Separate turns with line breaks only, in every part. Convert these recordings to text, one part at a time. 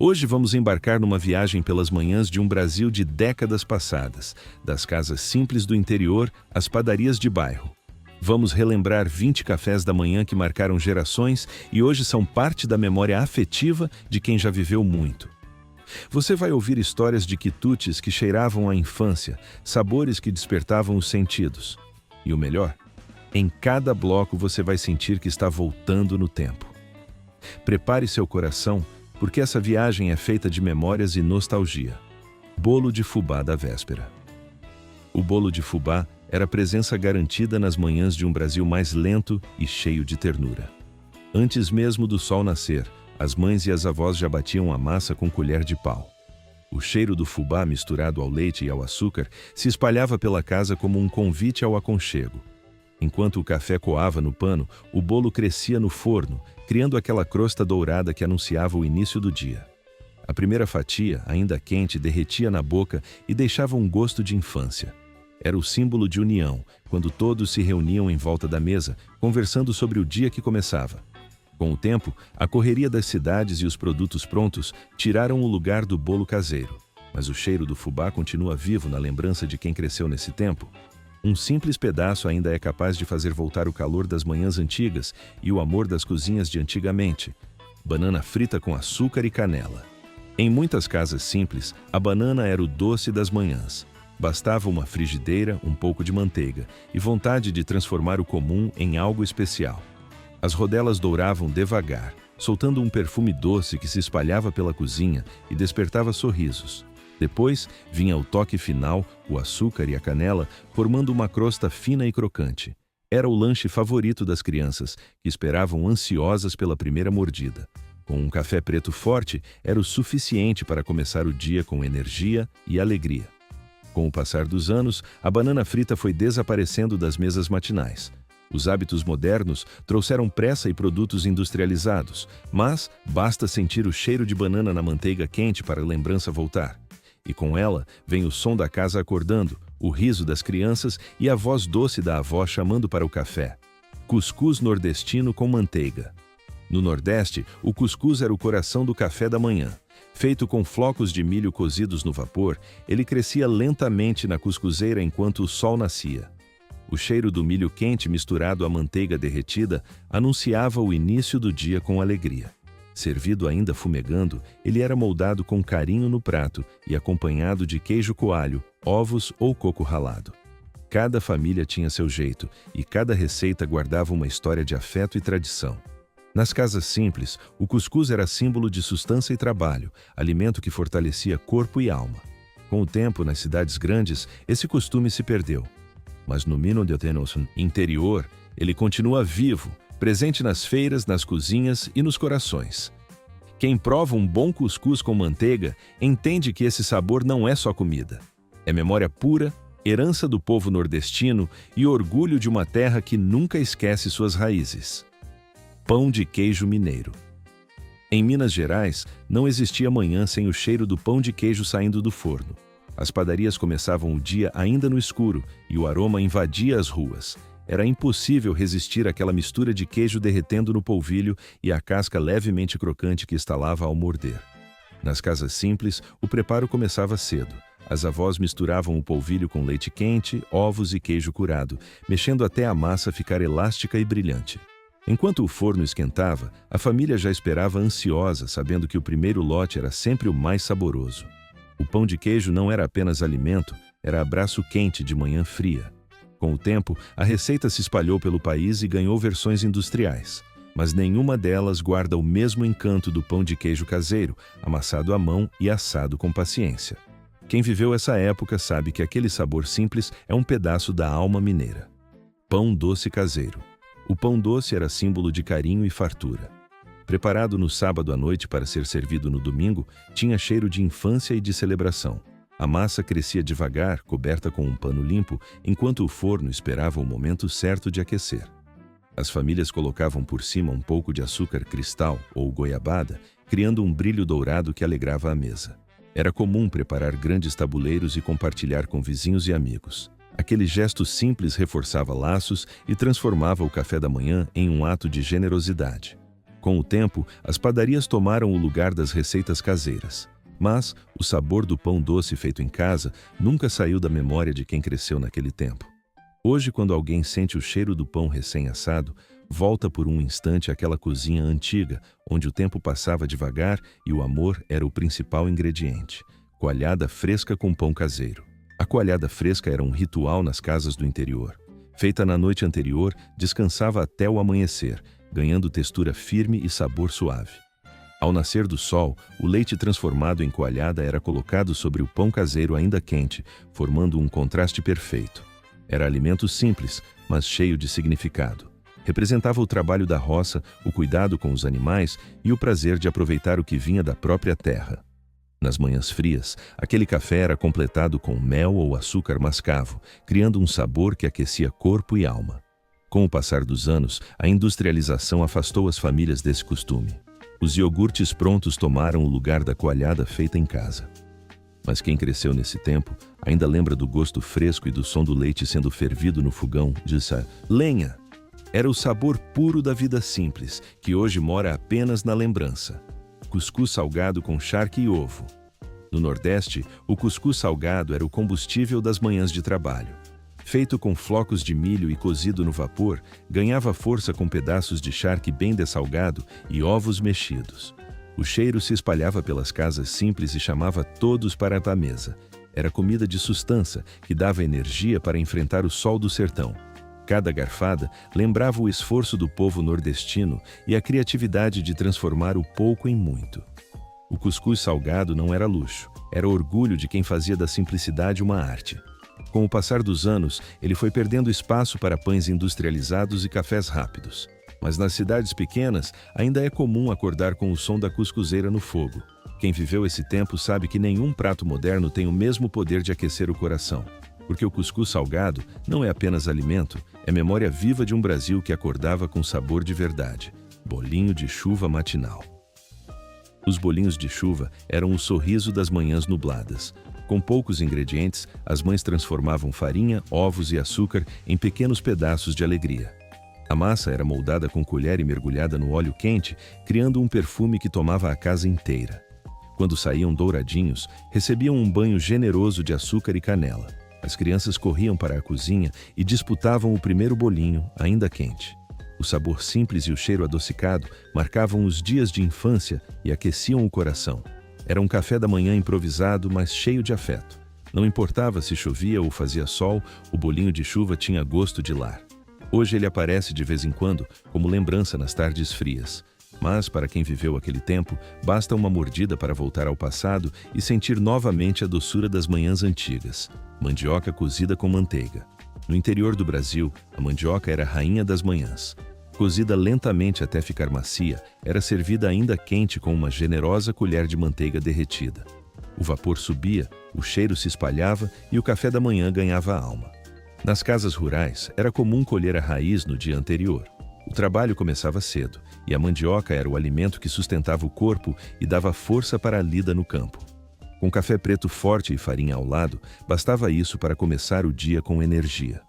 Hoje vamos embarcar numa viagem pelas manhãs de um Brasil de décadas passadas, das casas simples do interior às padarias de bairro. Vamos relembrar 20 cafés da manhã que marcaram gerações e hoje são parte da memória afetiva de quem já viveu muito. Você vai ouvir histórias de quitutes que cheiravam a infância, sabores que despertavam os sentidos. E o melhor, em cada bloco você vai sentir que está voltando no tempo. Prepare seu coração, porque essa viagem é feita de memórias e nostalgia. Bolo de fubá da véspera. O bolo de fubá era presença garantida nas manhãs de um Brasil mais lento e cheio de ternura. Antes mesmo do sol nascer, as mães e as avós já batiam a massa com colher de pau. O cheiro do fubá misturado ao leite e ao açúcar se espalhava pela casa como um convite ao aconchego. Enquanto o café coava no pano, o bolo crescia no forno, criando aquela crosta dourada que anunciava o início do dia. A primeira fatia, ainda quente, derretia na boca e deixava um gosto de infância. Era o símbolo de união, quando todos se reuniam em volta da mesa, conversando sobre o dia que começava. Com o tempo, a correria das cidades e os produtos prontos tiraram o lugar do bolo caseiro. Mas o cheiro do fubá continua vivo na lembrança de quem cresceu nesse tempo. Um simples pedaço ainda é capaz de fazer voltar o calor das manhãs antigas e o amor das cozinhas de antigamente. Banana frita com açúcar e canela. Em muitas casas simples, a banana era o doce das manhãs. Bastava uma frigideira, um pouco de manteiga e vontade de transformar o comum em algo especial. As rodelas douravam devagar, soltando um perfume doce que se espalhava pela cozinha e despertava sorrisos. Depois, vinha o toque final, o açúcar e a canela, formando uma crosta fina e crocante. Era o lanche favorito das crianças, que esperavam ansiosas pela primeira mordida. Com um café preto forte, era o suficiente para começar o dia com energia e alegria. Com o passar dos anos, a banana frita foi desaparecendo das mesas matinais. Os hábitos modernos trouxeram pressa e produtos industrializados, mas basta sentir o cheiro de banana na manteiga quente para a lembrança voltar. E com ela vem o som da casa acordando, o riso das crianças e a voz doce da avó chamando para o café. Cuscuz nordestino com manteiga. No Nordeste, o cuscuz era o coração do café da manhã. Feito com flocos de milho cozidos no vapor, ele crescia lentamente na cuscuzeira enquanto o sol nascia. O cheiro do milho quente misturado à manteiga derretida anunciava o início do dia com alegria. Servido ainda fumegando, ele era moldado com carinho no prato e acompanhado de queijo coalho, ovos ou coco ralado. Cada família tinha seu jeito e cada receita guardava uma história de afeto e tradição. Nas casas simples, o cuscuz era símbolo de sustância e trabalho, alimento que fortalecia corpo e alma. Com o tempo, nas cidades grandes, esse costume se perdeu. Mas no Minas Gerais interior, ele continua vivo, presente nas feiras, nas cozinhas e nos corações. Quem prova um bom cuscuz com manteiga entende que esse sabor não é só comida. É memória pura, herança do povo nordestino e orgulho de uma terra que nunca esquece suas raízes. Pão de queijo mineiro. Em Minas Gerais, não existia manhã sem o cheiro do pão de queijo saindo do forno. As padarias começavam o dia ainda no escuro e o aroma invadia as ruas. Era impossível resistir àquela mistura de queijo derretendo no polvilho e a casca levemente crocante que estalava ao morder. Nas casas simples, o preparo começava cedo. As avós misturavam o polvilho com leite quente, ovos e queijo curado, mexendo até a massa ficar elástica e brilhante. Enquanto o forno esquentava, a família já esperava ansiosa, sabendo que o primeiro lote era sempre o mais saboroso. O pão de queijo não era apenas alimento, era abraço quente de manhã fria. Com o tempo, a receita se espalhou pelo país e ganhou versões industriais. Mas nenhuma delas guarda o mesmo encanto do pão de queijo caseiro, amassado à mão e assado com paciência. Quem viveu essa época sabe que aquele sabor simples é um pedaço da alma mineira. Pão doce caseiro. O pão doce era símbolo de carinho e fartura. Preparado no sábado à noite para ser servido no domingo, tinha cheiro de infância e de celebração. A massa crescia devagar, coberta com um pano limpo, enquanto o forno esperava o momento certo de aquecer. As famílias colocavam por cima um pouco de açúcar cristal ou goiabada, criando um brilho dourado que alegrava a mesa. Era comum preparar grandes tabuleiros e compartilhar com vizinhos e amigos. Aquele gesto simples reforçava laços e transformava o café da manhã em um ato de generosidade. Com o tempo, as padarias tomaram o lugar das receitas caseiras. Mas o sabor do pão doce feito em casa nunca saiu da memória de quem cresceu naquele tempo. Hoje, quando alguém sente o cheiro do pão recém-assado, volta por um instante àquela cozinha antiga, onde o tempo passava devagar e o amor era o principal ingrediente. Coalhada fresca com pão caseiro. A coalhada fresca era um ritual nas casas do interior. Feita na noite anterior, descansava até o amanhecer, ganhando textura firme e sabor suave. Ao nascer do sol, o leite transformado em coalhada era colocado sobre o pão caseiro ainda quente, formando um contraste perfeito. Era alimento simples, mas cheio de significado. Representava o trabalho da roça, o cuidado com os animais e o prazer de aproveitar o que vinha da própria terra. Nas manhãs frias, aquele café era completado com mel ou açúcar mascavo, criando um sabor que aquecia corpo e alma. Com o passar dos anos, a industrialização afastou as famílias desse costume. Os iogurtes prontos tomaram o lugar da coalhada feita em casa. Mas quem cresceu nesse tempo ainda lembra do gosto fresco e do som do leite sendo fervido no fogão de lenha. Era o sabor puro da vida simples, que hoje mora apenas na lembrança. Cuscuz salgado com charque e ovo. No Nordeste, o cuscuz salgado era o combustível das manhãs de trabalho. Feito com flocos de milho e cozido no vapor, ganhava força com pedaços de charque bem dessalgado e ovos mexidos. O cheiro se espalhava pelas casas simples e chamava todos para a mesa. Era comida de sustância, que dava energia para enfrentar o sol do sertão. Cada garfada lembrava o esforço do povo nordestino e a criatividade de transformar o pouco em muito. O cuscuz salgado não era luxo, era orgulho de quem fazia da simplicidade uma arte. Com o passar dos anos, ele foi perdendo espaço para pães industrializados e cafés rápidos. Mas nas cidades pequenas, ainda é comum acordar com o som da cuscuzeira no fogo. Quem viveu esse tempo sabe que nenhum prato moderno tem o mesmo poder de aquecer o coração. Porque o cuscuz salgado não é apenas alimento, é memória viva de um Brasil que acordava com sabor de verdade. Bolinho de chuva matinal. Os bolinhos de chuva eram o sorriso das manhãs nubladas. Com poucos ingredientes, as mães transformavam farinha, ovos e açúcar em pequenos pedaços de alegria. A massa era moldada com colher e mergulhada no óleo quente, criando um perfume que tomava a casa inteira. Quando saíam douradinhos, recebiam um banho generoso de açúcar e canela. As crianças corriam para a cozinha e disputavam o primeiro bolinho, ainda quente. O sabor simples e o cheiro adocicado marcavam os dias de infância e aqueciam o coração. Era um café da manhã improvisado, mas cheio de afeto. Não importava se chovia ou fazia sol, o bolinho de chuva tinha gosto de lar. Hoje ele aparece de vez em quando como lembrança nas tardes frias. Mas, para quem viveu aquele tempo, basta uma mordida para voltar ao passado e sentir novamente a doçura das manhãs antigas. Mandioca cozida com manteiga. No interior do Brasil, a mandioca era a rainha das manhãs. Cozida lentamente até ficar macia, era servida ainda quente com uma generosa colher de manteiga derretida. O vapor subia, o cheiro se espalhava e o café da manhã ganhava alma. Nas casas rurais, era comum colher a raiz no dia anterior. O trabalho começava cedo, e a mandioca era o alimento que sustentava o corpo e dava força para a lida no campo. Com café preto forte e farinha ao lado, bastava isso para começar o dia com energia.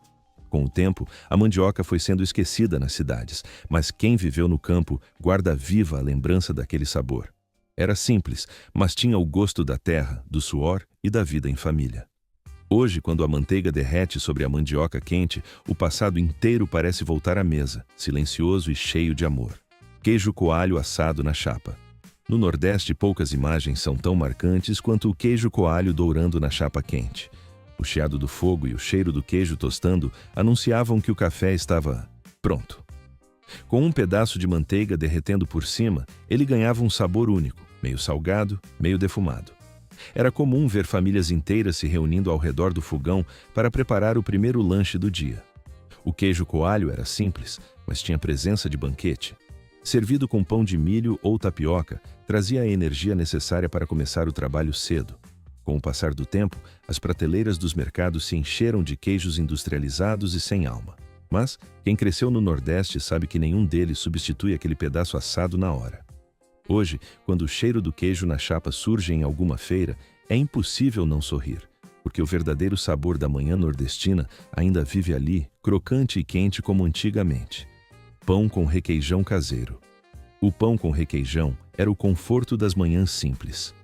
Com o tempo, a mandioca foi sendo esquecida nas cidades, mas quem viveu no campo guarda viva a lembrança daquele sabor. Era simples, mas tinha o gosto da terra, do suor e da vida em família. Hoje, quando a manteiga derrete sobre a mandioca quente, o passado inteiro parece voltar à mesa, silencioso e cheio de amor. Queijo coalho assado na chapa. No Nordeste, poucas imagens são tão marcantes quanto o queijo coalho dourando na chapa quente. O chiado do fogo e o cheiro do queijo tostando anunciavam que o café estava pronto. Com um pedaço de manteiga derretendo por cima, ele ganhava um sabor único, meio salgado, meio defumado. Era comum ver famílias inteiras se reunindo ao redor do fogão para preparar o primeiro lanche do dia. O queijo coalho era simples, mas tinha presença de banquete. Servido com pão de milho ou tapioca, trazia a energia necessária para começar o trabalho cedo. Com o passar do tempo, as prateleiras dos mercados se encheram de queijos industrializados e sem alma. Mas quem cresceu no Nordeste sabe que nenhum deles substitui aquele pedaço assado na hora. Hoje, quando o cheiro do queijo na chapa surge em alguma feira, é impossível não sorrir, porque o verdadeiro sabor da manhã nordestina ainda vive ali, crocante e quente como antigamente. Pão com requeijão caseiro. O pão com requeijão era o conforto das manhãs simples.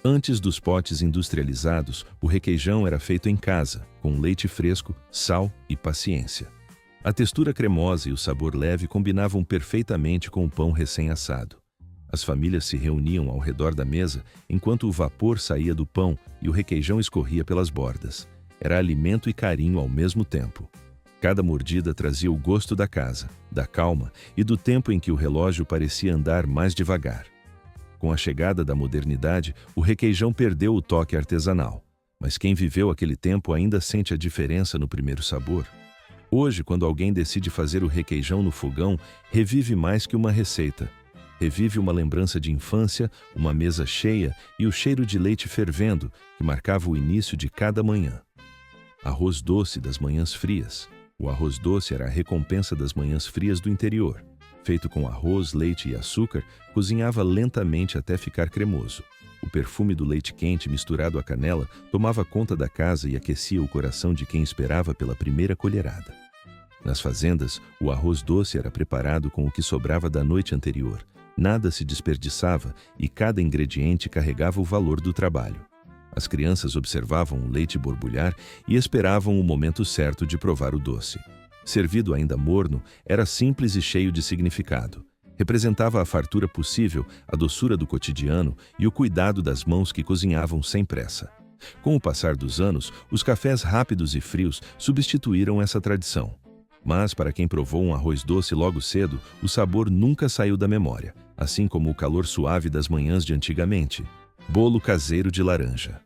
Antes dos potes industrializados, o requeijão era feito em casa, com leite fresco, sal e paciência. A textura cremosa e o sabor leve combinavam perfeitamente com o pão recém-assado. As famílias se reuniam ao redor da mesa enquanto o vapor saía do pão e o requeijão escorria pelas bordas. Era alimento e carinho ao mesmo tempo. Cada mordida trazia o gosto da casa, da calma e do tempo em que o relógio parecia andar mais devagar. Com a chegada da modernidade, o requeijão perdeu o toque artesanal. Mas quem viveu aquele tempo ainda sente a diferença no primeiro sabor. Hoje, quando alguém decide fazer o requeijão no fogão, revive mais que uma receita. Revive uma lembrança de infância, uma mesa cheia e o cheiro de leite fervendo, que marcava o início de cada manhã. Arroz doce das manhãs frias. O arroz doce era a recompensa das manhãs frias do interior. Feito com arroz, leite e açúcar, cozinhava lentamente até ficar cremoso. O perfume do leite quente misturado à canela tomava conta da casa e aquecia o coração de quem esperava pela primeira colherada. Nas fazendas, o arroz doce era preparado com o que sobrava da noite anterior. Nada se desperdiçava e cada ingrediente carregava o valor do trabalho. As crianças observavam o leite borbulhar e esperavam o momento certo de provar o doce. Servido ainda morno, era simples e cheio de significado. Representava a fartura possível, a doçura do cotidiano e o cuidado das mãos que cozinhavam sem pressa. Com o passar dos anos, os cafés rápidos e frios substituíram essa tradição. Mas, para quem provou um arroz doce logo cedo, o sabor nunca saiu da memória, assim como o calor suave das manhãs de antigamente. Bolo caseiro de laranja.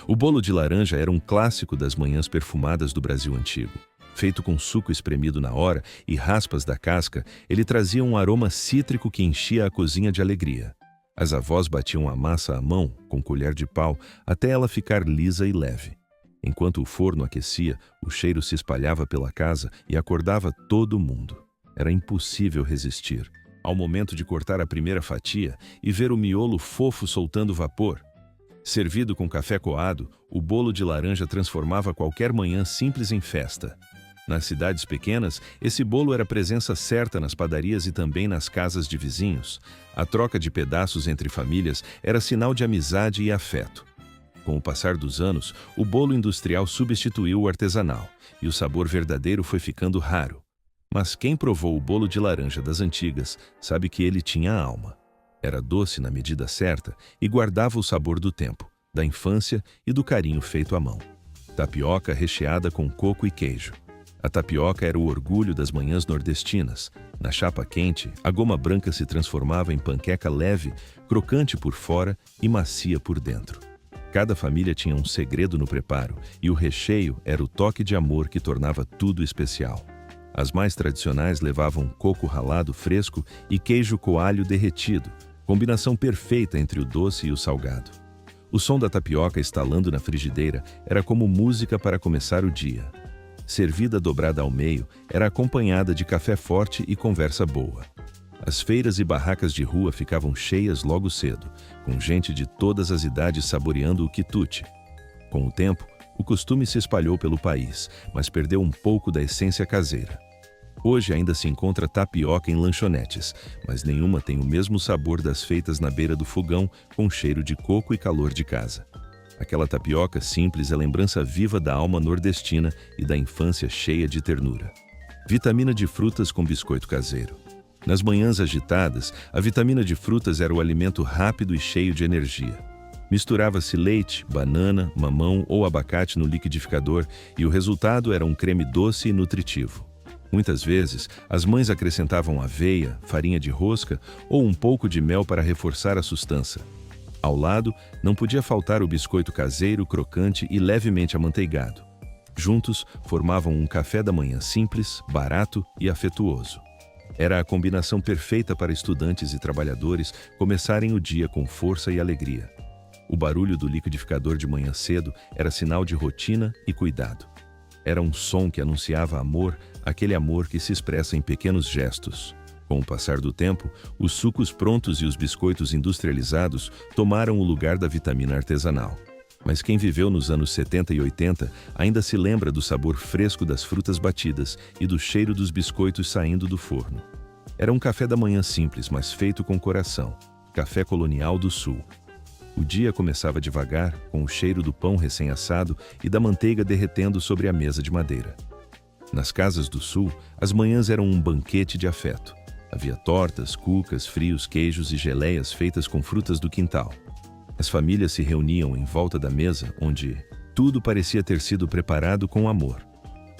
O bolo de laranja era um clássico das manhãs perfumadas do Brasil antigo. Feito com suco espremido na hora e raspas da casca, ele trazia um aroma cítrico que enchia a cozinha de alegria. As avós batiam a massa à mão, com colher de pau, até ela ficar lisa e leve. Enquanto o forno aquecia, o cheiro se espalhava pela casa e acordava todo mundo. Era impossível resistir. Ao momento de cortar a primeira fatia e ver o miolo fofo soltando vapor. Servido com café coado, o bolo de laranja transformava qualquer manhã simples em festa. Nas cidades pequenas, esse bolo era presença certa nas padarias e também nas casas de vizinhos. A troca de pedaços entre famílias era sinal de amizade e afeto. Com o passar dos anos, o bolo industrial substituiu o artesanal, e o sabor verdadeiro foi ficando raro. Mas quem provou o bolo de laranja das antigas sabe que ele tinha alma. Era doce na medida certa e guardava o sabor do tempo, da infância e do carinho feito à mão. Tapioca recheada com coco e queijo. A tapioca era o orgulho das manhãs nordestinas. Na chapa quente, a goma branca se transformava em panqueca leve, crocante por fora e macia por dentro. Cada família tinha um segredo no preparo, e o recheio era o toque de amor que tornava tudo especial. As mais tradicionais levavam coco ralado fresco e queijo coalho derretido, combinação perfeita entre o doce e o salgado. O som da tapioca estalando na frigideira era como música para começar o dia. Servida dobrada ao meio, era acompanhada de café forte e conversa boa. As feiras e barracas de rua ficavam cheias logo cedo, com gente de todas as idades saboreando o quitute. Com o tempo, o costume se espalhou pelo país, mas perdeu um pouco da essência caseira. Hoje ainda se encontra tapioca em lanchonetes, mas nenhuma tem o mesmo sabor das feitas na beira do fogão, com cheiro de coco e calor de casa. Aquela tapioca simples é lembrança viva da alma nordestina e da infância cheia de ternura. Vitamina de frutas com biscoito caseiro. Nas manhãs agitadas, a vitamina de frutas era o alimento rápido e cheio de energia. Misturava-se leite, banana, mamão ou abacate no liquidificador e o resultado era um creme doce e nutritivo. Muitas vezes, as mães acrescentavam aveia, farinha de rosca ou um pouco de mel para reforçar a sustância. Ao lado, não podia faltar o biscoito caseiro, crocante e levemente amanteigado. Juntos, formavam um café da manhã simples, barato e afetuoso. Era a combinação perfeita para estudantes e trabalhadores começarem o dia com força e alegria. O barulho do liquidificador de manhã cedo era sinal de rotina e cuidado. Era um som que anunciava amor, aquele amor que se expressa em pequenos gestos. Com o passar do tempo, os sucos prontos e os biscoitos industrializados tomaram o lugar da vitamina artesanal. Mas quem viveu nos anos 70 e 80 ainda se lembra do sabor fresco das frutas batidas e do cheiro dos biscoitos saindo do forno. Era um café da manhã simples, mas feito com coração. Café Colonial do Sul. O dia começava devagar, com o cheiro do pão recém-assado e da manteiga derretendo sobre a mesa de madeira. Nas casas do Sul, as manhãs eram um banquete de afeto. Havia tortas, cucas, frios, queijos e geleias feitas com frutas do quintal. As famílias se reuniam em volta da mesa, onde tudo parecia ter sido preparado com amor.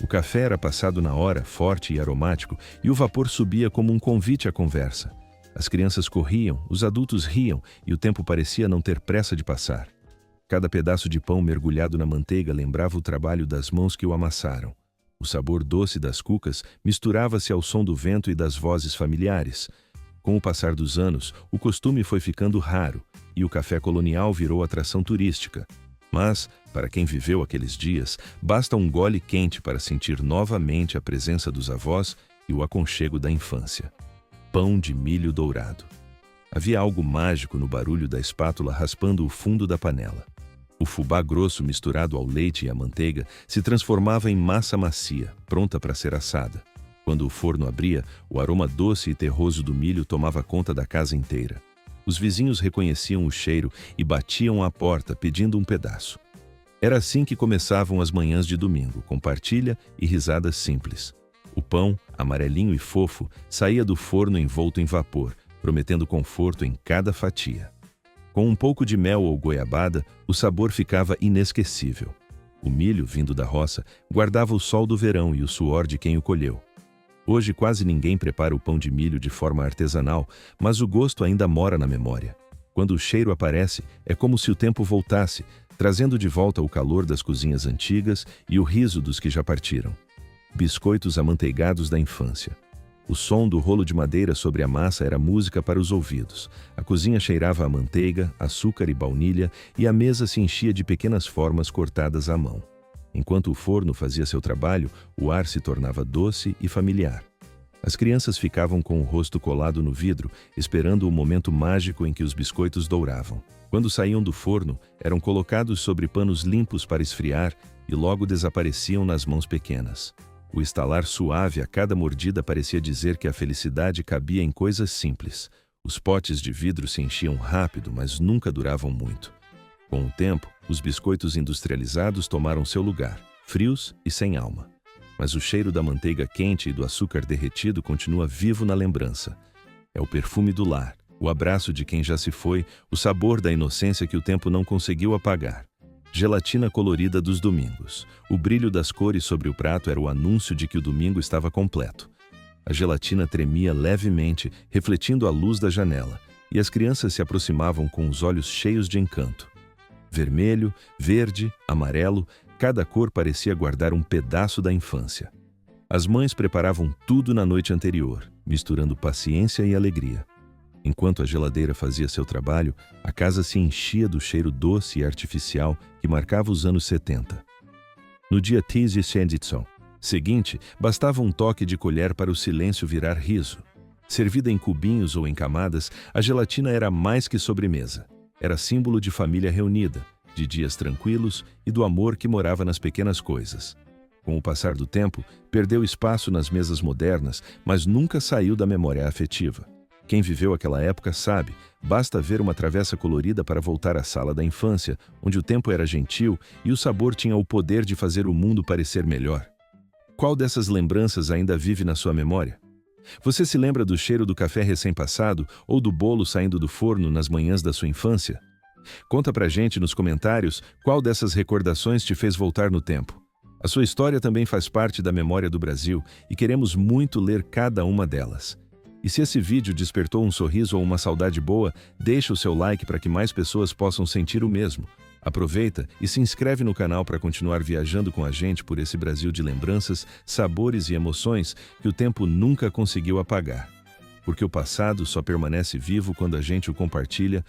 O café era passado na hora, forte e aromático, e o vapor subia como um convite à conversa. As crianças corriam, os adultos riam, e o tempo parecia não ter pressa de passar. Cada pedaço de pão mergulhado na manteiga lembrava o trabalho das mãos que o amassaram. O sabor doce das cucas misturava-se ao som do vento e das vozes familiares. Com o passar dos anos, o costume foi ficando raro, e o café colonial virou atração turística. Mas, para quem viveu aqueles dias, basta um gole quente para sentir novamente a presença dos avós e o aconchego da infância. Pão de milho dourado. Havia algo mágico no barulho da espátula raspando o fundo da panela. O fubá grosso misturado ao leite e à manteiga se transformava em massa macia, pronta para ser assada. Quando o forno abria, o aroma doce e terroso do milho tomava conta da casa inteira. Os vizinhos reconheciam o cheiro e batiam à porta pedindo um pedaço. Era assim que começavam as manhãs de domingo, com partilha e risadas simples. O pão, amarelinho e fofo, saía do forno envolto em vapor, prometendo conforto em cada fatia. Com um pouco de mel ou goiabada, o sabor ficava inesquecível. O milho, vindo da roça, guardava o sol do verão e o suor de quem o colheu. Hoje quase ninguém prepara o pão de milho de forma artesanal, mas o gosto ainda mora na memória. Quando o cheiro aparece, é como se o tempo voltasse, trazendo de volta o calor das cozinhas antigas e o riso dos que já partiram. Biscoitos amanteigados da infância. O som do rolo de madeira sobre a massa era música para os ouvidos. A cozinha cheirava a manteiga, açúcar e baunilha, e a mesa se enchia de pequenas formas cortadas à mão. Enquanto o forno fazia seu trabalho, o ar se tornava doce e familiar. As crianças ficavam com o rosto colado no vidro, esperando o momento mágico em que os biscoitos douravam. Quando saíam do forno, eram colocados sobre panos limpos para esfriar e logo desapareciam nas mãos pequenas. O estalar suave a cada mordida parecia dizer que a felicidade cabia em coisas simples. Os potes de vidro se enchiam rápido, mas nunca duravam muito. Com o tempo, os biscoitos industrializados tomaram seu lugar, frios e sem alma. Mas o cheiro da manteiga quente e do açúcar derretido continua vivo na lembrança. É o perfume do lar, o abraço de quem já se foi, o sabor da inocência que o tempo não conseguiu apagar. Gelatina colorida dos domingos. O brilho das cores sobre o prato era o anúncio de que o domingo estava completo. A gelatina tremia levemente, refletindo a luz da janela, e as crianças se aproximavam com os olhos cheios de encanto. Vermelho, verde, amarelo, cada cor parecia guardar um pedaço da infância. As mães preparavam tudo na noite anterior, misturando paciência e alegria. Enquanto a geladeira fazia seu trabalho, a casa se enchia do cheiro doce e artificial que marcava os anos 70. No dia seguinte, bastava um toque de colher para o silêncio virar riso. Servida em cubinhos ou em camadas, a gelatina era mais que sobremesa. Era símbolo de família reunida, de dias tranquilos e do amor que morava nas pequenas coisas. Com o passar do tempo, perdeu espaço nas mesas modernas, mas nunca saiu da memória afetiva. Quem viveu aquela época sabe, basta ver uma travessa colorida para voltar à sala da infância, onde o tempo era gentil e o sabor tinha o poder de fazer o mundo parecer melhor. Qual dessas lembranças ainda vive na sua memória? Você se lembra do cheiro do café recém-passado ou do bolo saindo do forno nas manhãs da sua infância? Conta pra gente nos comentários qual dessas recordações te fez voltar no tempo. A sua história também faz parte da memória do Brasil e queremos muito ler cada uma delas. E se esse vídeo despertou um sorriso ou uma saudade boa, deixa o seu like para que mais pessoas possam sentir o mesmo. Aproveita e se inscreve no canal para continuar viajando com a gente por esse Brasil de lembranças, sabores e emoções que o tempo nunca conseguiu apagar. Porque o passado só permanece vivo quando a gente o compartilha